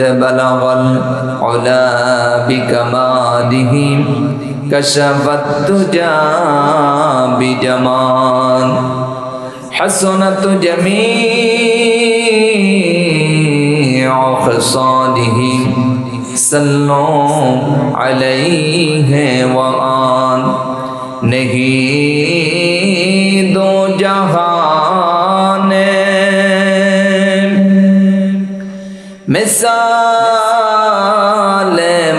بلغ العلا بكماله كشف الدجى بجمال حسنت جميع خصاله صلوا عليه وآل नहीं दो जहान मिसाल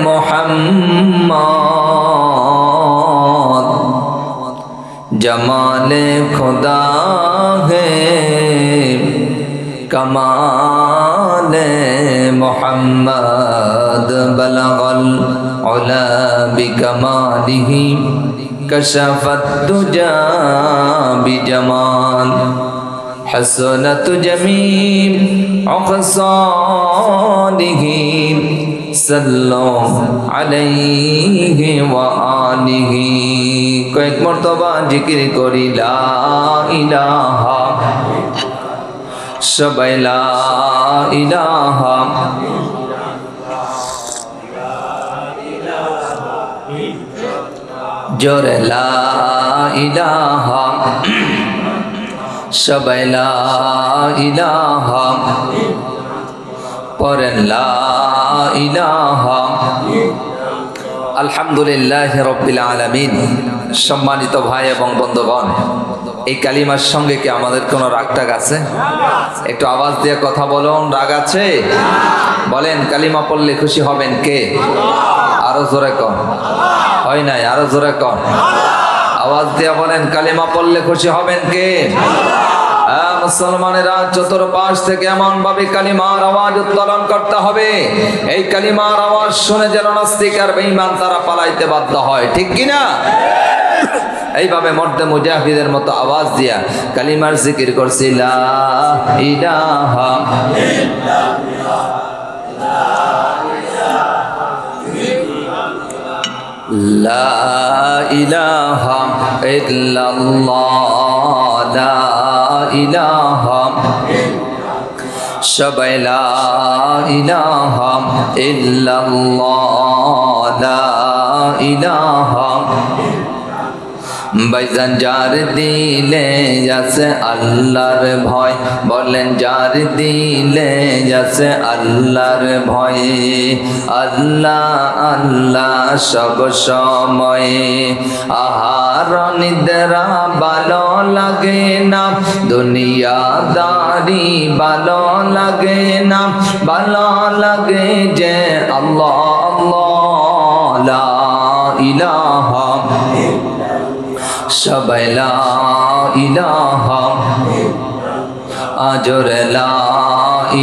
मोहम्मद जमाल खुदा है कमाल मोहम्मद बलगल उला बिकमालिही कशफत दुजा बिजमाल हसनत जमील अक़सालिही सल्लु अलैहि व आलिहि कয়েক মর্তবা জিকির করি লা ইলাহা সবাই লা ইলাহা জোরে লা ইলাহা সবাই লা ইলাহা পড়েন লা ইলাহা আলহামদুলিল্লাহ রাব্বিল আলামিন। সম্মানিত ভাই এবং বন্ধুগণ, এই কালিমার সঙ্গে কি আমাদের কোনো রাগ টাগ আছে? একটু আওয়াজ দিয়ে কথা বলুন, রাগ আছে? বলেন, কালিমা পড়লে খুশি হবেন কে? আরো জোরে কন। হয় নাই, আরো জোরে কন। আওয়াজ দিয়ে বলেন, কালিমা পড়লে খুশি হবেন কে? মুসলমানেরা চতুর্পাশ থেকে এমন ভাবে কালিমার আওয়াজ উত্তোলন করতে হবে, এই কালিমার আওয়াজ শুনে যেন নাস্তিক আর বেঈমান তারা পালাইতে বাধ্য হয়, ঠিক কিনা? এইভাবে মর্দে মুজাহিদের মতো আওয়াজ দিয়া কালিমার জিকির করছি, লা ইলাহা লা ইলাহা ইল্লাল্লাহ লা ইলাহা সবাই লা ইলাহা ইল্লাল্লাহ লা ইলাহা ভাইজান যার দিলে আছে আল্লাহর ভয়, বলেন যার দিলে আছে আল্লাহর ভয়, আল্লাহ আল্লাহ সব সময়, আহার নিদ্রা ভালো লাগে না, দুনিয়াদারি ভালো লাগে না, ভালো লাগে যে আল্লাহ আল্লাহ লা ইলাহা সবাই লা ইলাহা আজরে লা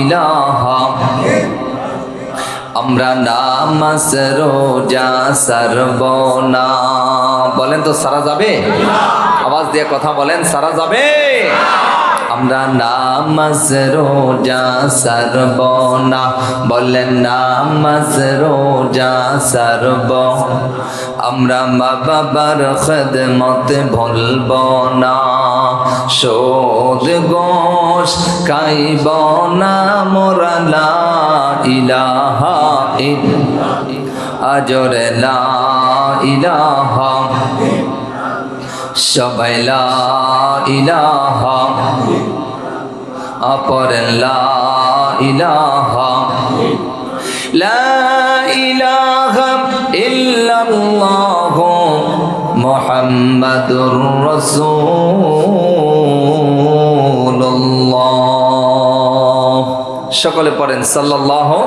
ইলাহা আমরা নামাজ রোজা সারব না, বলেন তো সারা যাবে? আওয়াজ দিয়ে কথা বলেন, সারা যাবে? আমরা নামাজ রোজা সারব না, বলেন নামাজ রোজা সারব, আমরা মা বাবার খেদমত ভুলব না, সুদ ঘুষ খাইব না, মোরা লা ইলাহা আজরে লা ইলাহা সবাই লা ইলাহা অপরেন লা ইলাহা লা ইলাহা ইল্লাল্লাহু মুহাম্মাদুর রাসূলুল্লাহ। সকলে পড়েন সাল্লাল্লাহু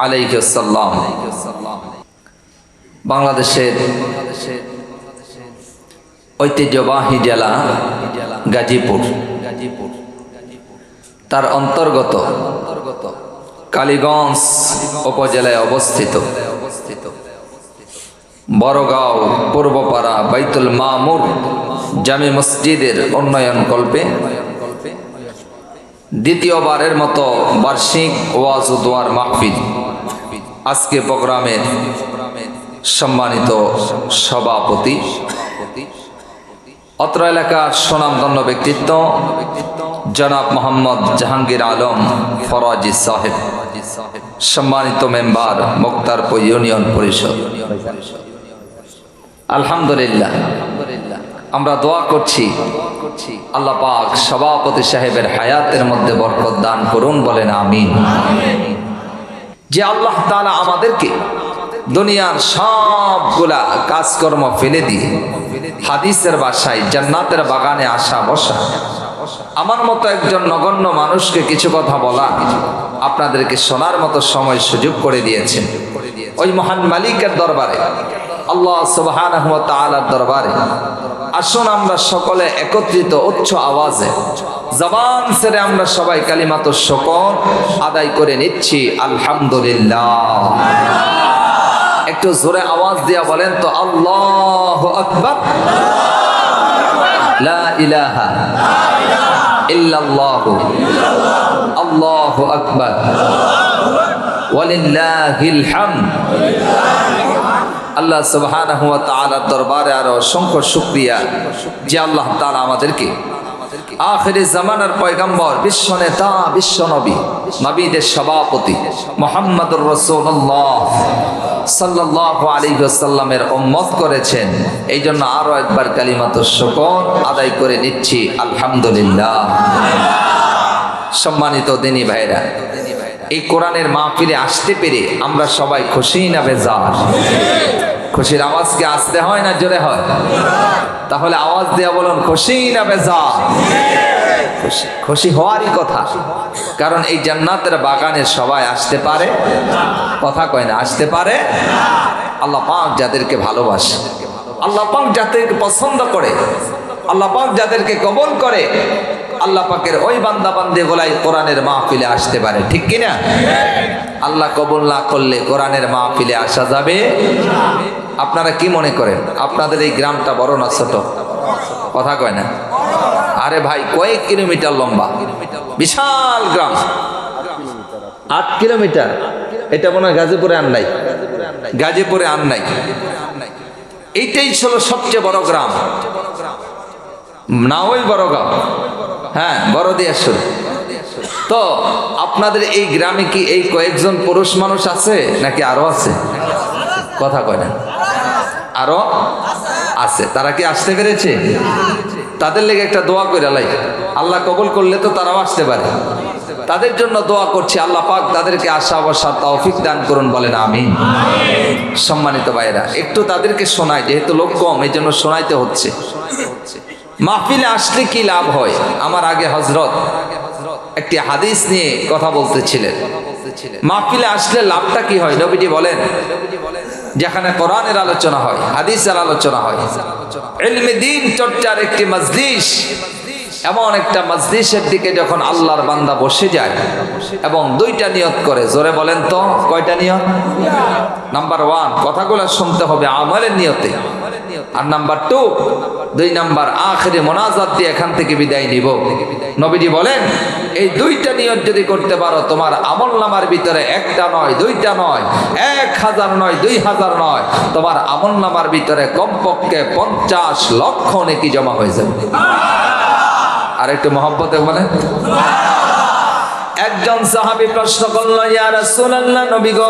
আলাইহি ওয়াসাল্লাম। বাংলাদেশের ঐতিহ্যবাহী জেলা গাজীপুর, তার অন্তর্গত কালীগঞ্জ উপজেলায় অবস্থিত বড়গাঁও পূর্বপাড়া বাইতুল মামুর জামি মসজিদের উন্নয়ন কল্পে দ্বিতীয়বারের মতো বার্ষিক ওয়াজ ও দোয়ার মাহফিল। আজকে প্রোগ্রামের সম্মানিত সভাপতি অত্র এলাকার সুনামধন্য ব্যক্তিত্ব জনাব মোহাম্মদ জাহাঙ্গীর আলম ফরাজি সাহেব, সম্মানিত মেম্বার মুক্তারপুর ইউনিয়ন পরিষদ। আলহামদুলিল্লাহ, আমরা দোয়া করছি আল্লাহ পাক সভাপতি সাহেবের হায়াতের মধ্যে বরকত দান করুন, বলেন আমিন। যে আল্লাহ তাআলা আমাদেরকে দুনিয়ার সবগুলা কাজকর্ম ফেলে দিয়ে হাদিসের বাসায় জান্নাতের বাগানে আসা বসা, আমার মতো একজন নগণ্য মানুষকে কিছু কথা বলা, আপনাদেরকে শোনার মতো সময় সুযোগ করে দিয়েছেন। ওই মহান মালিকের দরবারে, আল্লাহ সুবহানাহু ওয়া তাআলার দরবারে আসুন আমরা সকলে একত্রিত উচ্চ আওয়াজে জবান ছেড়ে আমরা সবাই কালিমাতুশ শুকর আদায় করে নিচ্ছি আলহামদুলিল্লাহ। একটু জোরে আওয়াজ দিয়া বলেন তো, আল্লাহু আকবার, লা ইলাহা ইল্লাল্লাহু, আল্লাহু আকবার, ওয়ালিল্লাহিল হামদ। আল্লাহ সুবহানাহু ওয়া তাআলার দরবারে আরো অসংখ্য শুকরিয়া যে আল্লাহ তাআলা আমাদেরকে আখিরি জামানার পয়গম্বর, বিশ্ব নেতা, বিশ্ব নবী, নবীদের সভাপতি মুহাম্মদুর রাসূলুল্লাহ সাল্লাল্লাহু আলাইহি ওয়াসাল্লামের উম্মত করেছেন। এই জন্য আরো একবার কালিমাতুশ শুকর আদায় করে নিচ্ছি আলহামদুলিল্লাহ। সম্মানিত দিনী ভাইরা, এই কোরআনের মাহফিলে আসতে পেরে আমরা সবাই খুশি না বেজার? খুশির আওয়াজ কি আসতে হয় না জোরে হয়? তাহলে আওয়াজ দেয়া বলুন, খুশি না বেজার? খুশি। খুশি হওয়ারই কথা, কারণ এই জান্নাতের বাগানে সবাই আসতে পারে? কথা কয় না, আসতে পারে? আল্লাহ পাক যাদেরকে ভালোবাসে, আল্লাহ পাক যাদেরকে পছন্দ করে, আল্লাহ পাক যাদেরকে কবুল করে, আল্লাহ পাকের ওই বান্দা বান্দে গোলাই কোরআনের মাহফিলে আসতে পারে, ঠিক কিনা? আল্লাহ কবুল না করলে কোরআনের মাহফিলে আসা যাবে? আপনারা কি মনে করেন আপনাদের এই গ্রামটা বড় না ছোট? কথা কয় না। আরে ভাই, কয়েক কিলোমিটার লম্বা বিশাল গ্রাম, 8 কিলোমিটার। এটা মনে হয় গাজীপুরে আর নাই, গাজীপুরে আর নাই। এইটাই ছিল সবচেয়ে বড় গ্রাম, না ওই বড় গ্রাম, হ্যাঁ বড় দিয়ে শুরু। তো আপনাদের এই গ্রামে কি এই কয়েকজন পুরুষ মানুষ আছে নাকি আরো আছে? কথা কয় না, আরো আছে। তারা কি আসতে পেরেছে? তাদের লেগে একটা দোয়া করে লাই, আল্লাহ কবুল করলে তো তারাও আসতে পারে। তাদের জন্য দোয়া করছি, আল্লাহ পাক তাদেরকে আশা বসার তৌফিক দান করুন, বলেন আমিন। সম্মানিত ভাইরা, একটু তাদেরকে শোনাই, যেহেতু লোক কম এই জন্য শোনাইতে হচ্ছে। মাহফিলে আসলে কি লাভ হয়? আমার আগে হযরত একটি হাদিস নিয়ে কথা বলতেছিলেন। মাহফিলে আসলে লাভটা কি হয়? নবীজি বলেন, যেখানে কোরআনের আলোচনা হয়, হাদিসের আলোচনা হয়, ইলমে দ্বীন চর্চার একটি মজলিস, এমন একটা মজলিসের দিকে যখন আল্লাহর বান্দা বসে যায় এবং দুইটা নিয়ত করে, জোরে বলেন তো কয়টা নিয়ত? নাম্বার 1, কথাগুলো শুনতে হবে আমলের নিয়তে, আর নাম্বার 2, 2 নাম্বার আখিরে মোনাজাত দিয়ে এখান থেকে বিদায় নিব। নবীজি বলেন, এই দুইটা নিয়ত যদি করতে পারো, তোমার আমলনামার ভিতরে একটা নয়, দুইটা নয়, 1000 নয়, 2000 নয়, তোমার আমলনামার ভিতরে কমপক্ষে 50 লক্ষ নেকি জমা হয়ে যাবে। আর একটু মহব্বতে বলেন। একজন সাহাবী প্রশ্ন করল, ইয়া রাসূলুল্লাহ, নবী গো,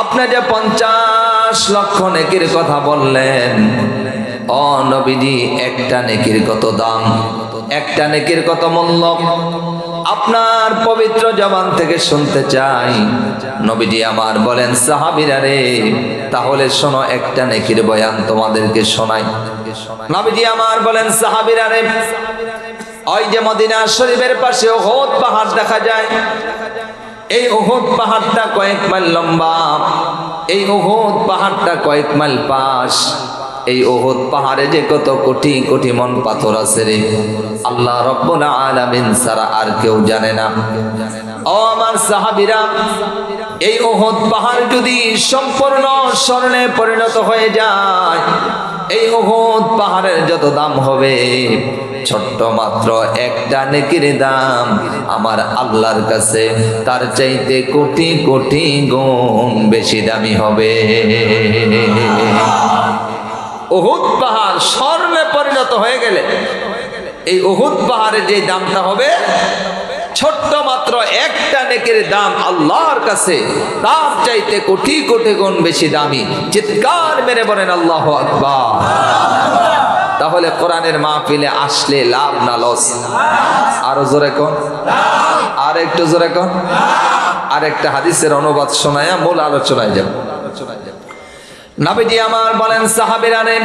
আপনি যে 50 লক্ষ নেকির কথা বললেন, ও নবীজি, একটা নেকির কত দাম, একটা নেকির কত মূল্য? আপনার পবিত্র জবান থেকে শুনতে চাই। নবীজি আমার বলেন, সাহাবীরা রে, তাহলে শোনো, একটা নেকির বয়ান তোমাদেরকে শোনাই। নবীজি আমার বলেন, সাহাবীরা রে, ওই যে মদিনা শরীফের পাশে উহুদ পাহাড় দেখা যায়, এই উহুদ পাহাড়টা কয়েক মাইল লম্বা, এই উহুদ পাহাড়টা কয়েক মাইল পাশ। এই উহুদ পাহাড়ে যে কত কোটি কোটি মন পাথর আছে রে, আল্লাহ রাব্বুল আলামিন ছাড়া আর কেউ জানে না। ও আমার সাহাবীরা, এই উহুদ পাহাড় যদি সম্পূর্ণ স্বর্ণে পরিণত হয়ে যায়, এই উহুদ পাহাড়ের যত দাম হবে, ছোট্ট মাত্র একটা নেকির দাম আমার আল্লাহর কাছে তার চাইতে কোটি কোটি গুণ বেশি দামি হবে। উহুদ পাহাড় স্বর্ণে পরিণত হয়ে গেলে এই উহুদ পাহাড়ে যে দামটা হবে, ছোট্ট মাত্র একটা নেকের দাম আল্লাহর কাছে তার চাইতে কোটি কোটি গুণ বেশি দামি। চিৎকার মেরে বলেন আল্লাহু আকবার। তাহলে কোরআনের মাহফিলে আসলে লাভ না লস? আরো জোরে কোন, আর একটু জোরে কোন। আর একটা হাদিসের অনুবাদ শোনায়া মূল আলোচনায় যাব। নবীজি আমার বলেন, সাহাবীরা নেন,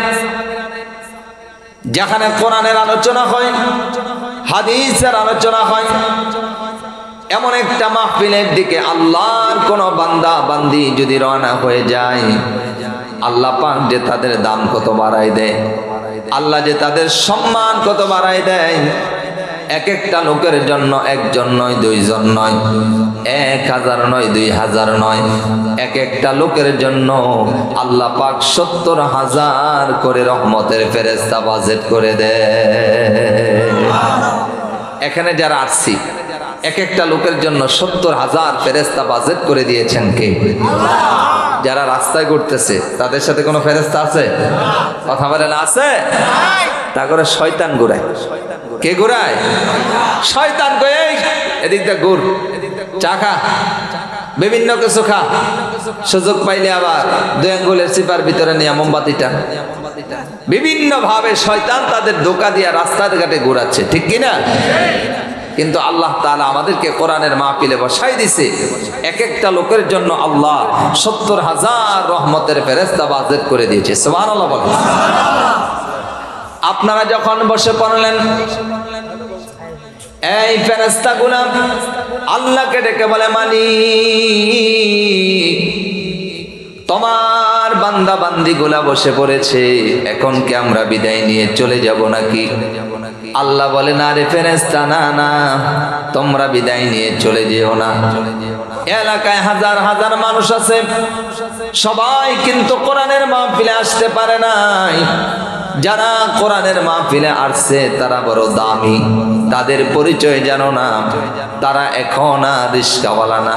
যেখানে কোরআনের আলোচনা হয়, হাদিসের আলোচনা হয়, এমন একটা মাহফিলের দিকে আল্লাহর কোন বান্দা বান্দি যদি রওনা হয়ে যায়, আল্লাহ পাক যে তাদের দাম কত বাড়ায় দেয়, আল্লাহ যে তাদের সম্মান কত বাড়ায় দেয়। এক একটা লোকের জন্য একজন নয়, দুইজন নয়, 1000 নয়, 2000 নয়, এক একটা লোকের জন্য আল্লাহ পাক 70,000 করে রহমতের ফেরেশতা বাজেট করে দেয়। এখানে যারা আসছি, এক একটা লোকের জন্য 70,000 ফেরেশতা বাজেট করে দিয়েছেন কে? যারা রাস্তায় ঘুরতেছে তাদের সাথে কোনো ফেরেশতা আছে? কথা বলেন, আছে? তা করে শয়তান ঘুরায়। কে ঘুরায়? শয়তান। কয়ে এদিক দিয়ে ঘুর, চা খা, বিভিন্ন কিছু খা, সুযোগ পাইলে আবার 2 আঙ্গুলের চিপার ভিতরে নিয়ে মোমবাতিটা। বিভিন্ন ভাবে শয়তান তাদের ধোঁকা দিয়ে রাস্তার ঘাটে ঘুরাচ্ছে, ঠিক কিনা? কিন্তু আল্লাহ তাআলা আমাদেরকে কোরআনের মাহফিলে বসাই দিছে, এক একটা লোকের জন্য আল্লাহ 70,000 রহমতের ফেরেশতা বাজেট করে দিয়েছে। সুবহানাল্লাহ বলেন। আপনারা যখন বসে পড়লেন, এই ফেরেশতাগুলো আল্লাহকে ডেকে বলে, মালিক, তোমার বান্দা বান্দিগুলা বসে পড়েছে, এখন কি আমরা বিদায় নিয়ে চলে যাব নাকি? আল্লাহ বলে, না রে ফেরেশতা, না না, তোমরা বিদায় নিয়ে চলে যেও না। এলাকায় হাজার হাজার মানুষ আছে, সবাই কিন্তু কোরআনের মাহফিলে আসতে পারে নাই। যারা কোরআনের মাহফিলে আসছে তারা বড় দামি, তাদের পরিচয় জানো না। তারা এখন আর রিস্কাওয়ালা না,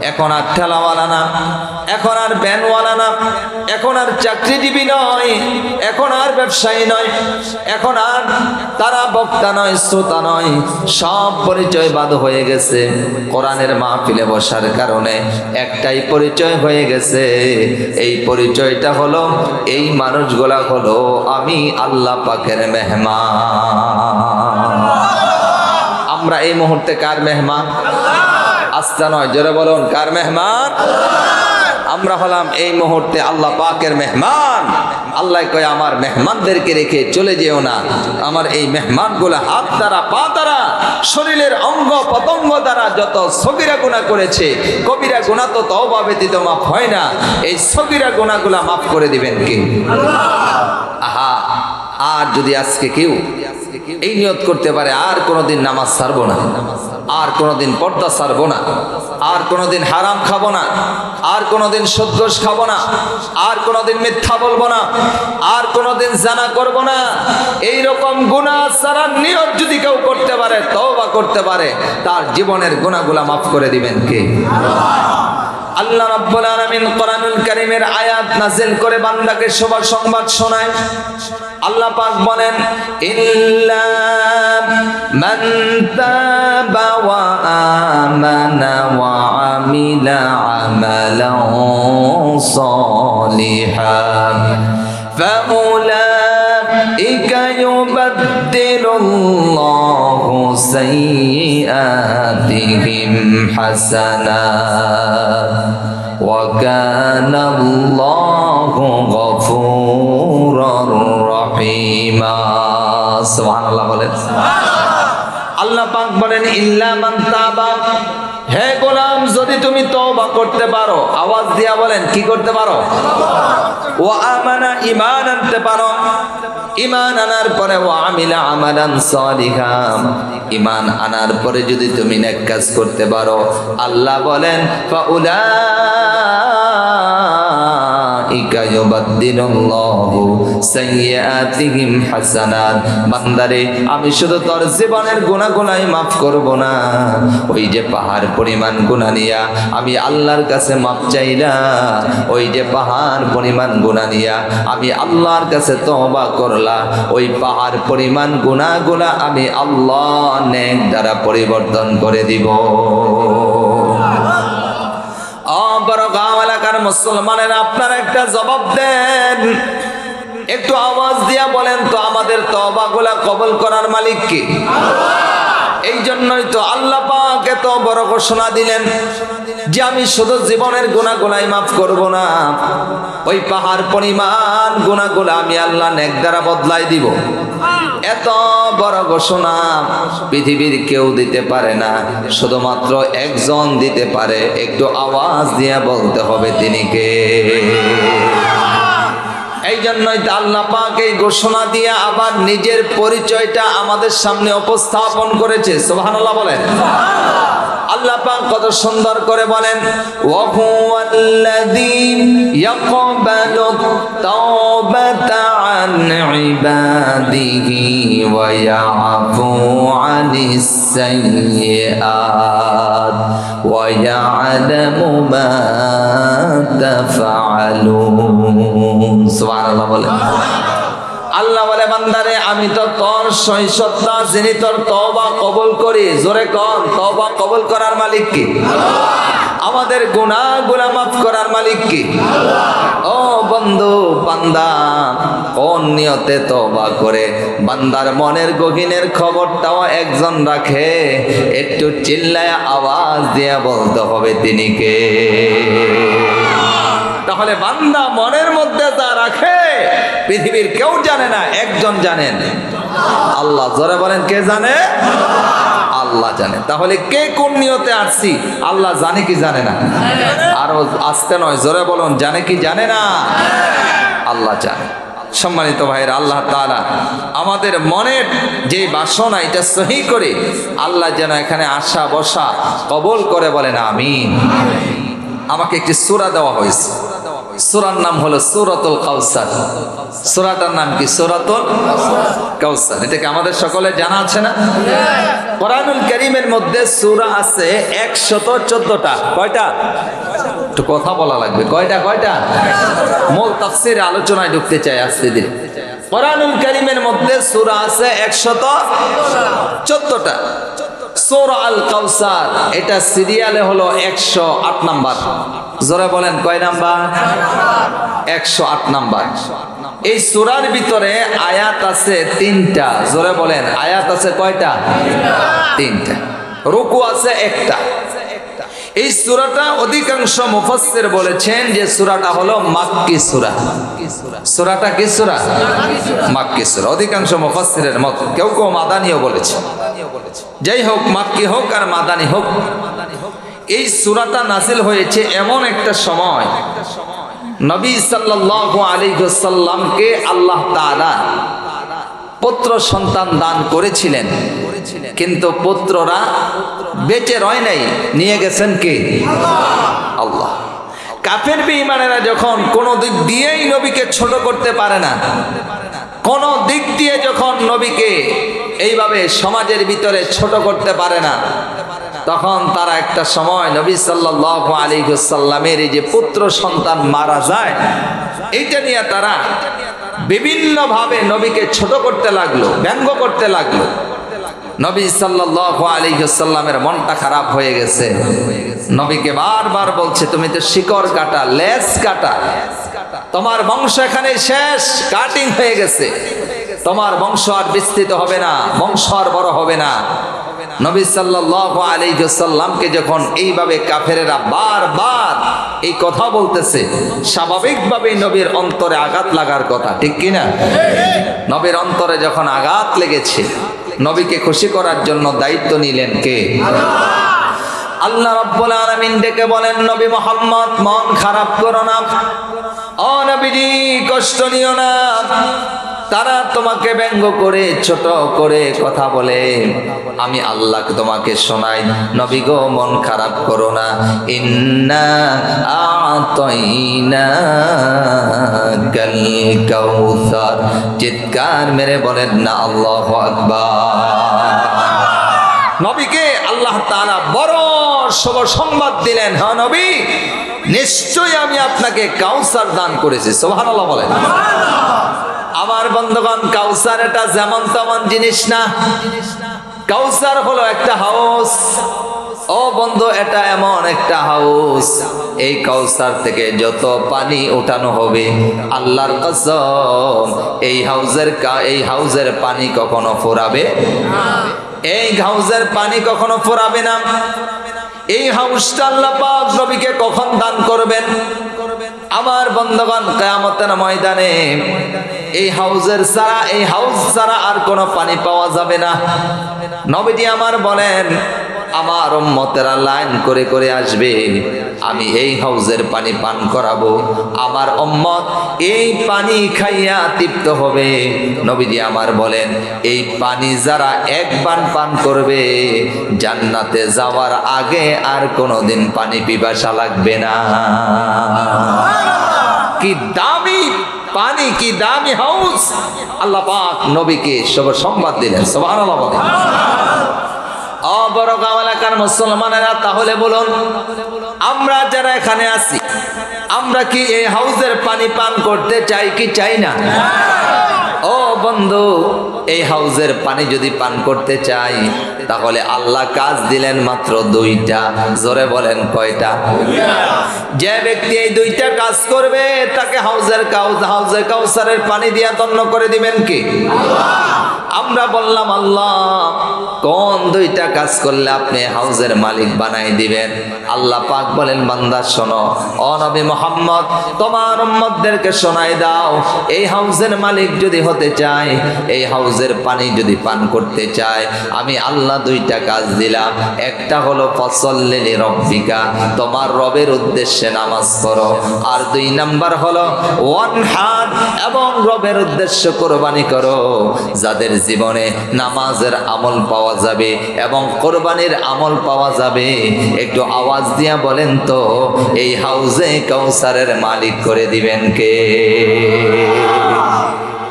এখন আর ঠেলাওয়ালা না, এখন আর ভ্যানওয়ালা না, এখন আর চাকরিজীবী নয়, এখন আর ব্যবসায়ী নয়, এখন আর তারা বক্তা নয়, শ্রোতা নয়, সব পরিচয় বাদ হয়ে গেছে। কোরআনের মাহফিলে বসার কারণে একটাই পরিচয় হয়ে গেছে, এই পরিচয়টা হলো, এই মানুষগুলা হলো আমি আল্লাহ পাকের মেহমান। আমরা এই মুহূর্তে কার মেহমান? আস্তা নয়, জোরে বলুন, কার মেহমান? আমরা হলাম এই মুহূর্তে আল্লাহ পাকের মেহমান। আল্লাহ কয়, আমার মেহমানদেরকে রেখে চলে যেও না। আমার এই মেহমানগুলো হাত দ্বারা, পা দ্বারা, শরীরের অঙ্গ পতঙ্গ দ্বারা যত সগীরা গুনাহ করেছে, কবিরা গুনাহ তো তওবা ব্যতীত মাফ হয় না। এই সগীরা গুনাহগুলো মাফ করে দিবেন কে? আহা, আর যদি আজকে কেউ এই নিয়ত করতে পারে, আর কোনোদিন নামাজ ছাড়বো না, আর কোনোদিন পর্দা ছাড়বো না, আর কোনোদিন হারাম খাবো না, আর কোনোদিন সুদঘুষ খাবো না, আর কোনোদিন মিথ্যা বলবো না, আর কোনোদিন জানা করবো না, এই রকম গুনাহ ছাড়ার নিয়ত যদি কেউ করতে পারে, তওবা করতে পারে, তার জীবনের গুনাহগুলা মাফ করে দিবেন কে? আল্লাহ রাব্বুল আলামিন কোরআনুল কারীমের আয়াত নাযিল করে বান্দাকে শুভ সংবাদ শোনায়। আল্লাহ পাক বলেন, ইল্লা মান তাবা ওয়া আমানা ওয়া আমিলা আমালান সালিহান ফাউলাইকা ইউবাদদিলুল্লাহু সাইয়্যাতিহিম হাসানাত ওয়া কানাল্লাহু গফুরুর রহিমা। সুবহানাল্লাহ বলেন। আল্লাহ পাক বলেন, ইল্লা মান তাবা, হে গোলাম, যদি তুমি তওবা করতে পারো, আওয়াজ দিয়া বলেন, কি করতে পারো? ওয়া আমানা, ঈমান আনতে পারো, ঈমান আনার পরে ওয়া আমিলা আমালান সালিহান, ঈমান আনার পরে যদি তুমি নেক কাজ করতে পারো, আল্লাহ বলেন ফাউলাইকা ইউবাদদিলুল্লাহু সাইয়্যাতিহিম হাসানাত। বান্দারে আমি শুধু তোর জীবনের গুনাহগুলাই মাফ করব না, ওই যে পাহাড় পরিমাণ গুনাহ নিয়া আমি আল্লাহর কাছে মাফ চাইলা, ওই যে পাহাড় পরিমাণ গুনাহ নিয়া আমি আল্লাহর কাছে তওবা করলা, ওই পাহাড় পরিমাণ গুনাহগুলা আমি আল্লাহ নেক দ্বারা পরিবর্তন করে দিব। বড় গাঁও এলাকার মুসলমানেরা আপনারা একটা জবাব দেন, একটু আওয়াজ দিয়া বলেন তো আমাদের তওবাগুলা কবুল করার মালিক কে? এই জন্যই তো আল্লাহ পাক এত বড় ঘোষণা দিলেন যে আমি শুধু জীবনের গুনাহগুলাই মাফ করব না, ওই পাহাড় পরিমাণ গুনাহগুলা আমি আল্লাহ নেক দ্বারা বদলাই দিব। এত বড় ঘোষণা পৃথিবীর কেউ দিতে পারে না, শুধুমাত্র একজন দিতে পারে। একটু আওয়াজ দিয়ে বলতে হবে তিনি কে? এই জন্যই তো আল্লাহ পাক এই ঘোষণা দিয়ে আবার নিজের পরিচয়টা আমাদের সামনে উপস্থাপন করেছে। সুবহানাল্লাহ বলেন। আল্লাহ পাক কত সুন্দর করে বলেন, ওয়া হুয়াল্লাযী ইয়াকবালু তাওবাতা আন ইবাদিহি ওয়া ইয়াফু আনিস সাইয়্যাত ওয়া ইয়ালামু মা তাফআলুন। সুবহানাল্লাহ বলেন। আল্লাহ বলে, বান্দারে আমি তো তোর সহিষ্ণুতা যিনি তোর তওবা কবুল করি। জোরে কর, তওবা কবুল করার মালিক কি? আমাদের গুনাহগুলো মাফ করার মালিক কি? ও বন্ধু, বান্দা কোন নিয়তে তওবা করে বান্দার মনের গহীনের খবরটাও একজন রাখে। একটু চিল্লায় আওয়াজ দিয়ে বলতে হবে তিনি কে? তাহলে বান্দা মনের মধ্যে যা রাখে পৃথিবীর কেউ জানে না, একজন জানেন, আল্লাহ। জোরে বলেন, কে জানে? আল্লাহ জানে। তাহলে কে কোন নিয়তে আসছি আল্লাহ জানে কি জানে না? আরো আসতে নয়, জোরে বলুন, জানে কি জানে না? আল্লাহ জানে। সম্মানিত ভাইরা, আল্লাহ তাআলা আমাদের মনের যে বাসনা এটা সহি করে আল্লাহ যেন এখানে আসা বসা কবুল করে, বলেন আমিন। আমাকে একটি সূরা দেওয়া হয়েছে, সূরার নাম হলো সূরাতুল কাউসার। সূরাটার নাম কি? সূরাতুল কাউসার। এটা কি আমাদের সকলের জানা আছে না? কোরআনুল কারীমের মধ্যে সূরা আছে 114টা। কয়টা? একটু কথা বলা লাগবে। কয়টা? মূল তাফসীরে আলোচনায় ঢুকতে চাই আজকে দিন। কোরআনুল কারীমের মধ্যে সূরা আছে 114টা। সূরা আল কাউসার এটা সিরিয়ালে হলো 108 নাম্বার। জোরে বলেন, কয় নাম্বার? 108 নাম্বার। এই সূরার ভিতরে আয়াত আছে 3টা। জোরে বলেন, আয়াত আছে কয়টা? 3টা। রুকু আছে 1টা। এই সূরাটা অধিকাংশ মুফাসসির বলেছেন যে সূরাটা হলো মাক্কি সূরা। সূরাটা কি সূরা? মাক্কি সূরা। অধিকাংশ মুফাসসিরের মত, কেউ কেউ মাদানিও বলেছে। যাই হোক, মাক্কি হোক আর মাদানি হোক, এই সূরাটা নাযিল হয়েছে এমন একটা সময় নবী সাল্লাল্লাহু আলাইহি ওয়াসাল্লামকে আল্লাহ তাআলা পুত্র সন্তান দান করেছিলেন, কিন্তু পুত্ররা বেঁচে রয় নাই, নিয়ে গেছেন কে? আল্লাহ। কাফের বেঈমানেরা যখন কোন দিক দিয়েই নবীকে ছোট করতে পারে না, কোন দিক দিয়ে যখন নবীকে এইভাবে সমাজের ভিতরে ছোট করতে পারে না, তখন তারা একটা সময় নবী সাল্লাল্লাহু আলাইহি ওয়াসাল্লামের এই যে পুত্র সন্তান মারা যায়, এইটা নিয়ে তারা বিভিন্ন ভাবে নবীকে ছোট করতে লাগলো, ব্যঙ্গ করতে লাগলো। নবী সাল্লাল্লাহু আলাইহি ওয়াসাল্লামের মনটা খারাপ হয়ে গেছে। নবীকে বারবার বলছে, তুমি তো শিকড় কাটা, লেজ কাটা, তোমার বংশ এখানে শেষ, কাটিং হয়ে গেছে, তোমার বংশ আর বিস্তৃত হবে না, বংশ আর বড় হবে না। নবী সাল্লাল্লাহু আলাইহি ওয়াসাল্লামকে যখন এইভাবে কাফেরেরা বারবার এই কথা বলতেছে, স্বাভাবিকভাবেই নবীর অন্তরে আঘাত লাগার কথা, ঠিক কি না? নবীর অন্তরে যখন আঘাত লেগেছে, নবীকে খুশি করার জন্য দায়িত্ব নিলেন কে? আল্লাহ রাব্বুল আলামিন ডেকে বলেন, নবী মুহাম্মদ মন খারাপ করো না, ও নবীজি কষ্ট নিও না, তারা তোমাকে ব্যঙ্গ করে ছোট করে কথা বলে, আমি আল্লাহ তোমাকে শোনাই, নবী গো মন খারাপ করো না। ইন্না আতাইনাকাল কাউসার। চিৎকার মেরে বলেন না আল্লাহু আকবার। নবীকে আল্লাহ তাআলা বড় শুভ সংবাদ দিলেন, হ্যাঁ নবী, নিশ্চয়ই আমি আপনাকে কাউসার দান করেছি। সুবহানাল্লাহ বলেন। আমার বন্ধুগণ, কাউসার এটা যেমন তেমন জিনিস না। কাউসার হলো একটা হাউস। ও বন্ধু, এটা এমন একটা হাউস, এই কাউসার থেকে যত পানি উঠানো হবে, আল্লাহর কসম, এই হাউজের পানি কখনো ফুরাবে না। এই হাউজের পানি কখনো ফুরাবে না। এই হাউসটা আল্লাহ পাক নবীকে কখন দান করবেন? আমার বন্ধুগণ, কিয়ামতের ময়দানে এই হাউজ ছাড়া আর কোনো পানি পাওয়া যাবে না। নবীজি আমার বলেন, আমার উম্মতেরা লাইন করে করে আসবে, আমি এই হাউজের পানি পান করাবো। আমার উম্মত এই পানি খাইয়া তৃপ্ত হবে। নবীজি আমার বলেন, এই পানি যারা একবার পান করবে, জান্নাতে যাওয়ার আগে আর কোনোদিন পানি পিপাসা লাগবে না। কি দামি পানি, কি দামি হাউস! আল্লাহ পাক নবীকে শুভ সংবাদ দিলেন। সুবহানাল্লাহ বলেন। বড়গাঁও এলাকার মুসলমানেরা, তাহলে বলুন, আমরা যারা এখানে আছি, আমরা কি এই হাউজের পানি পান করতে চাই কি চাই না? ও বন্ধু, এই হাউজের পানি যদি পান করতে চাই, তাহলে আল্লাহ কাজ দিলেন মাত্র দুইটা। জোরে বলেন, কয়টা? যে ব্যক্তি এই দুইটা কাজ করবে, তাকে হাউজে কাউসারের পানি দিয়া ধন্য করে দিবেন কি? আমরা বললাম, আল্লাহ কোন দুইটা কাজ করলে আপনি হাউজের মালিক বানাই দিবেন? আল্লাহ পাক বলেন, বান্দা শোনো, ও নবী মুহাম্মদ, তোমার উম্মতদেরকে শোনাই দাও, এই হাউজের মালিক যদি হতে চায়, এই হাউজের পানি যদি পান করতে চায়, আমি আল্লাহ দুইটা কাজ দিলাম। একটা হলো ফসল্লি লিরাব্বিকা, তোমার রবের উদ্দেশ্যে নামাজ পড়ো। আর 2 নাম্বার হলো ওয়ানহার, এবং রবের উদ্দেশ্যে কোরবানি করো। যাদের জীবনে নামাজের আমল পাওয়া যাবে এবং কোরবানির আমল পাওয়া যাবে, একটু আওয়াজ দিয়া বলেন তো, এই হাউজে কাউসারের মালিক করে দিবেন কে?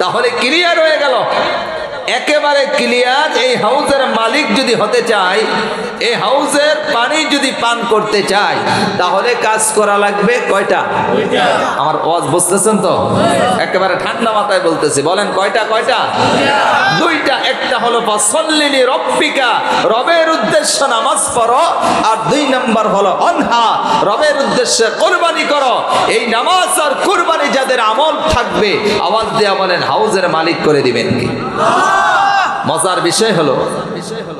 তাহলে ক্লিয়ার হয়ে গেল, একেবারে ক্লিয়ার। এই হাউজের মালিক যদি হতে চায়, এই হাউজের পানি যদি পান করতে চায়, তাহলে কাজ করা লাগবে কয়টা? আমার আওয়াজ বুঝতেছেন তো? একেবারে ঠান্ডা মাথায় বলতেছি, বলেন কয়টা? কয়টা? দুইটা। একটা হলো ফসল্লি লিরাব্বিকা, রবের উদ্দেশ্যে নামাজ পড়ো। আর 2 নাম্বার হলো অনহা, রবের উদ্দেশ্যে কোরবানি করো। এই নামাজ আর কোরবানি যাদের আমল থাকবে, আওয়াজ দেয়া বলেন, হাউজের মালিক করে দিবেন কি? মজার বিষয় হলো,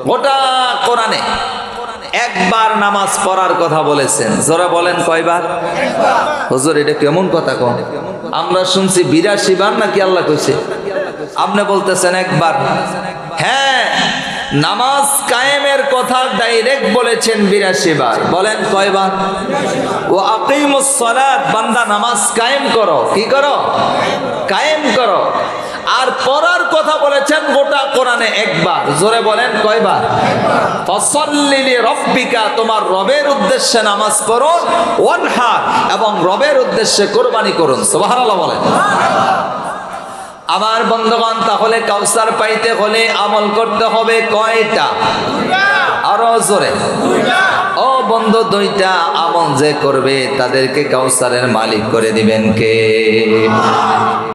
গোটা কোরআনে একবার নামাজ পড়ার কথা বলেছেন। যারা বলেন কয়বার? হুজুর এটা কেমন কথা কোন? আমরা শুনছি 82 বার নাকি আল্লাহ কইছে, আপনি বলতেছেন একবার। হ্যাঁ, নামাজ কায়েমের কথা ডাইরেক্ট বলেছেন 82 বার। বলেন কয়বার? ও আকিমুস সালাত, বান্দা নামাজ কায়েম করো। কি করো? কায়েম করো। আর পড়ার কথা বলেছেন গোটা কোরআনে একবার। জোরে বলেন কয়বার? ফসল্লি লিরাব্বিকা, তোমার রবের উদ্দেশ্যে নামাজ পড়ুন। ওয়ানহার, এবং রবের উদ্দেশ্যে কোরবানি করুন। সুবহানাল্লাহ বলেন। আমার বন্ধুগণ, তাহলে কাউসার পাইতে হলে আমল করতে হবে কয়টা? আরো জোরে। ও বন্ধু, 2টা আমল যে করবে, তাদেরকে কাউসারের মালিক করে দিবেন কে?